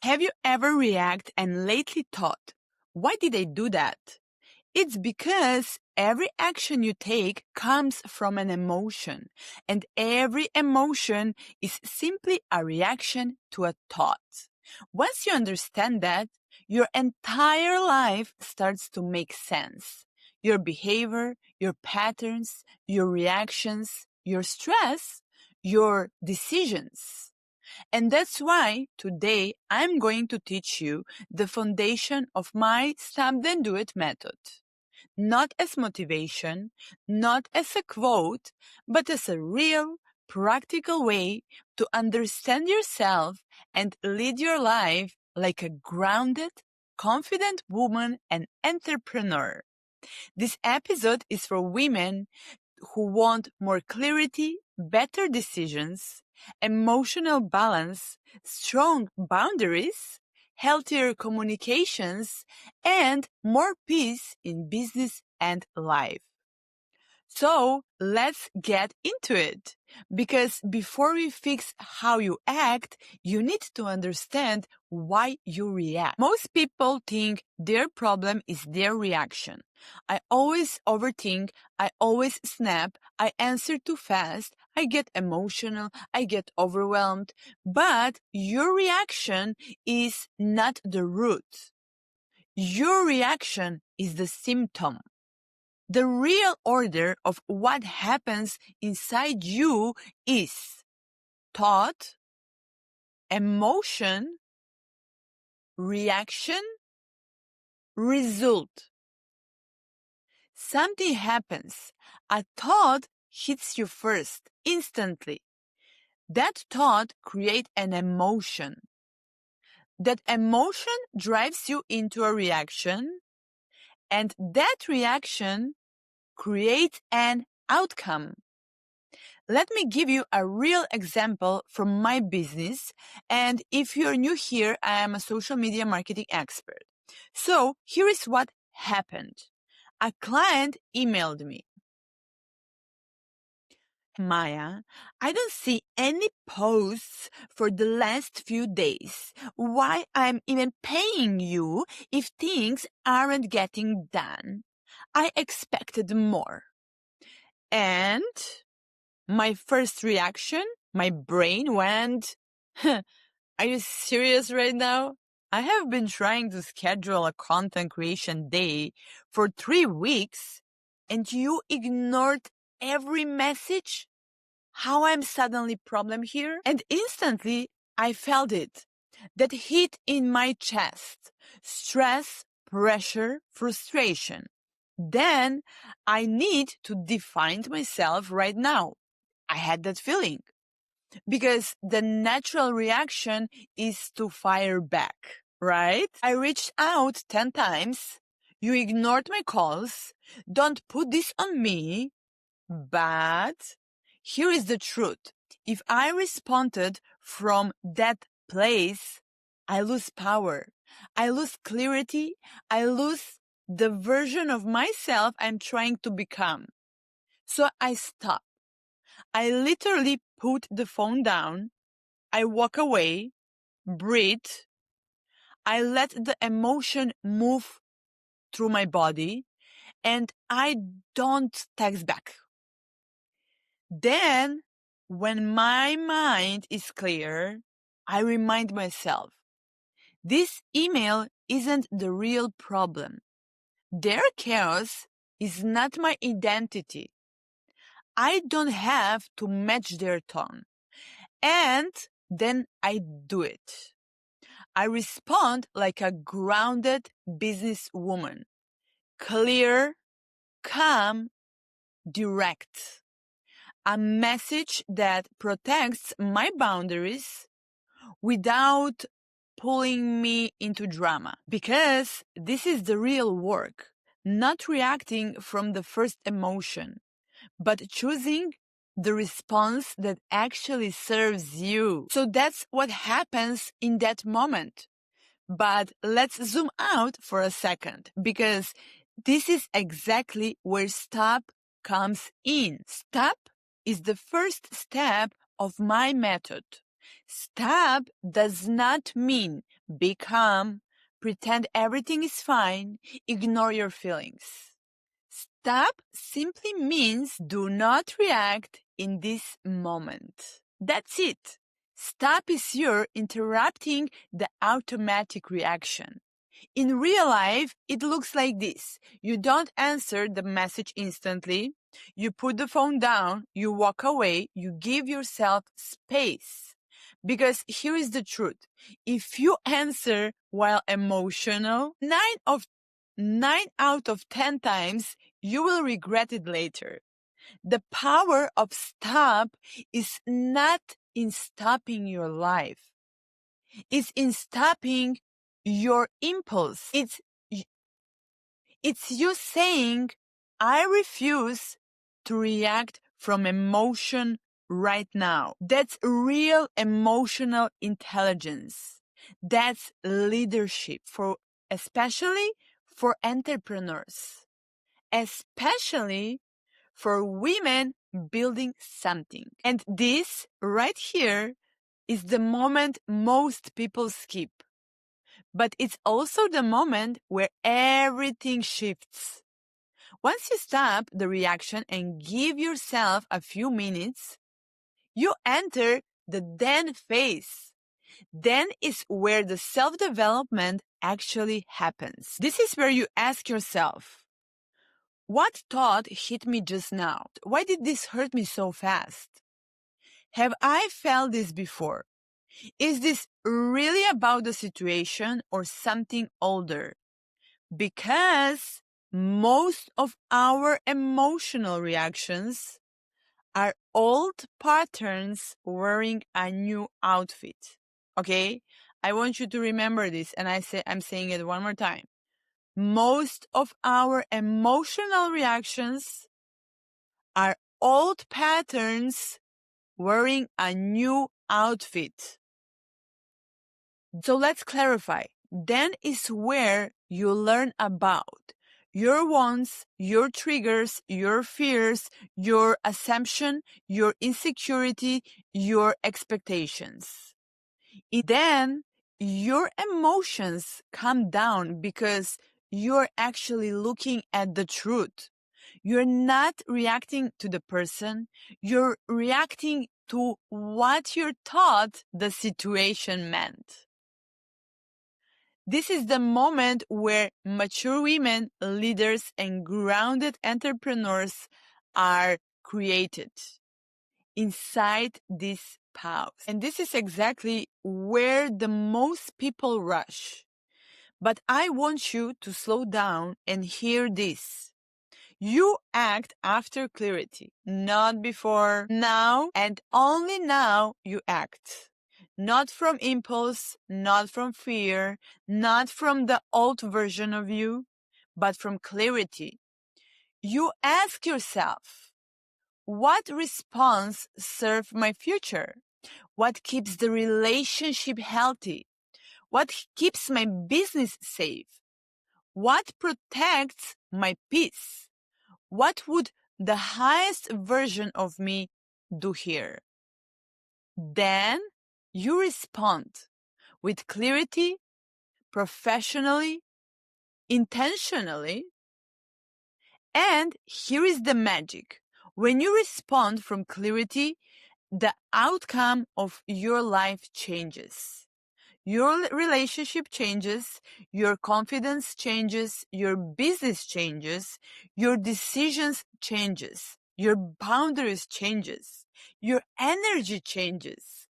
Have you ever reacted and lately thought, why did I do that? It's because every action you take comes from an emotion, and every emotion is simply a reaction to a thought. Once you understand that, your entire life starts to make sense. Your behavior, your patterns, your reactions, your stress, your decisions. And that's why today I'm going to teach you the foundation of my Stop Then Do It method. Not as motivation, not as a quote, but as a real, practical way to understand yourself and lead your life like a grounded, confident woman and entrepreneur. This episode is for women who want more clarity, better decisions, emotional balance, strong boundaries, healthier communications, and more peace in business and life. So let's get into it. Because before we fix how you act, you need to understand why you react. Most people think their problem is their reaction. I always overthink, I always snap, I answer too fast, I get emotional, I get overwhelmed. But your reaction is not the root. Your reaction is the symptom. The real order of what happens inside you is thought, emotion, reaction, result. Something happens. A thought hits you first, instantly. That thought creates an emotion. That emotion drives you into a reaction, and that reaction creates an outcome. Let me give you a real example from my business. And if you're new here, I am a social media marketing expert. So here is what happened. A client emailed me. Maya, I don't see any posts for the last few days. Why I'm even paying you if things aren't getting done? I expected more. And my first reaction, my brain went, are you serious right now? I have been trying to schedule a content creation day for 3 weeks and you ignored every message? How I'm suddenly problem here? And instantly I felt it. That hit in my chest. Stress, pressure, frustration. Then I need to define myself right now. I had that feeling because the natural reaction is to fire back, right? I reached out 10 times. You ignored my calls. Don't put this on me. But here is the truth. If I responded from that place, I lose power. I lose clarity. I lose the version of myself I'm trying to become. So I stop. I literally put the phone down. I walk away, breathe. I let the emotion move through my body and I don't text back. Then, when my mind is clear, I remind myself, this email isn't the real problem. Their chaos is not my identity. I don't have to match their tone. And then I do it. I respond like a grounded businesswoman. Clear, calm, direct. A message that protects my boundaries without pulling me into drama. Because this is the real work. Not reacting from the first emotion, but choosing the response that actually serves you. So that's what happens in that moment. But let's zoom out for a second, because this is exactly where stop comes in. Stop is the first step of my method. Stop does not mean be calm, pretend everything is fine, ignore your feelings. Stop simply means do not react in this moment. That's it. Stop is your interrupting the automatic reaction. In real life, it looks like this. You don't answer the message instantly. You put the phone down, you walk away, you give yourself space. Because here is the truth. If you answer while emotional, 9 out of 10 times, you will regret it later. The power of stop is not in stopping your life. It's in stopping your impulse. It's you saying, I refuse to react from emotion right now. That's real emotional intelligence. That's leadership especially for entrepreneurs, especially for women building something. And this right here is the moment most people skip. But it's also the moment where everything shifts. Once you stop the reaction and give yourself a few minutes, you enter the then phase. Then is where the self-development actually happens. This is where you ask yourself, what thought hit me just now? Why did this hurt me so fast? Have I felt this before? Is this really about the situation or something older? Because most of our emotional reactions are old patterns wearing a new outfit. Okay? I want you to remember this, and I'm saying it one more time. Most of our emotional reactions are old patterns wearing a new outfit. So let's clarify. Then is where you learn about your wants, your triggers, your fears, your assumption, your insecurity, your expectations. Then your emotions come down because you're actually looking at the truth. You're not reacting to the person, you're reacting to what you thought the situation meant. This is the moment where mature women, leaders, and grounded entrepreneurs are created inside this pause. And this is exactly where the most people rush. But I want you to slow down and hear this. You act after clarity, not before. Now and only now you act. Not from impulse, not from fear, not from the old version of you, but from clarity. You ask yourself, what response serves my future? What keeps the relationship healthy? What keeps my business safe? What protects my peace? What would the highest version of me do here? Then you respond with clarity, professionally, intentionally. And here is the magic. When you respond from clarity, the outcome of your life changes. Your relationship changes, your confidence changes, your business changes, your decisions changes, your boundaries changes, your energy changes.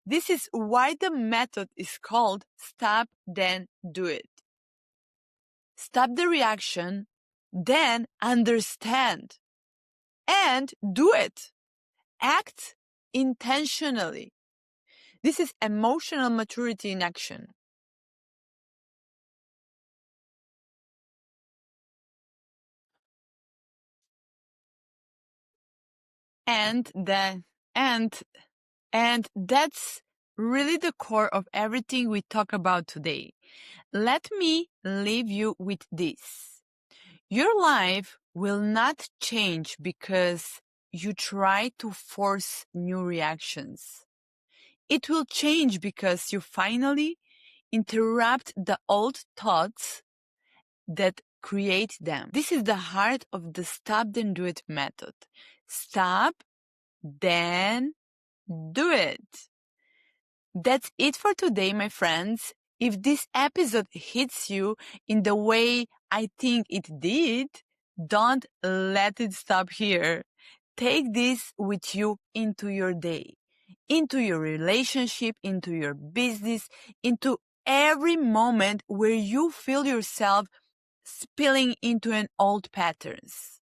This is why the method is called Stop, Then Do It. Stop the reaction, then understand, and do it. Act intentionally. This is emotional maturity in action. And that's really the core of everything we talk about today. Let me leave you with this. Your life will not change because you try to force new reactions. It will change because you finally interrupt the old thoughts that create them. This is the heart of the stop then do it method. Stop, then do it. That's it for today, my friends. If this episode hits you in the way I think it did, don't let it stop here. Take this with you into your day, into your relationship, into your business, into every moment where you feel yourself spilling into an old patterns.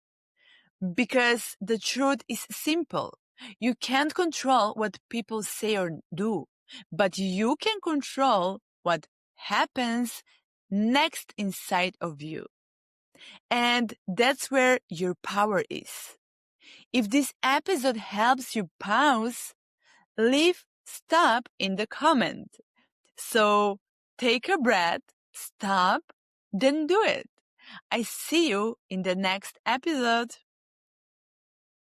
Because the truth is simple. You can't control what people say or do, but you can control what happens next inside of you. And that's where your power is. If this episode helps you pause, leave stop in the comment. So take a breath, stop, then do it. I see you in the next episode.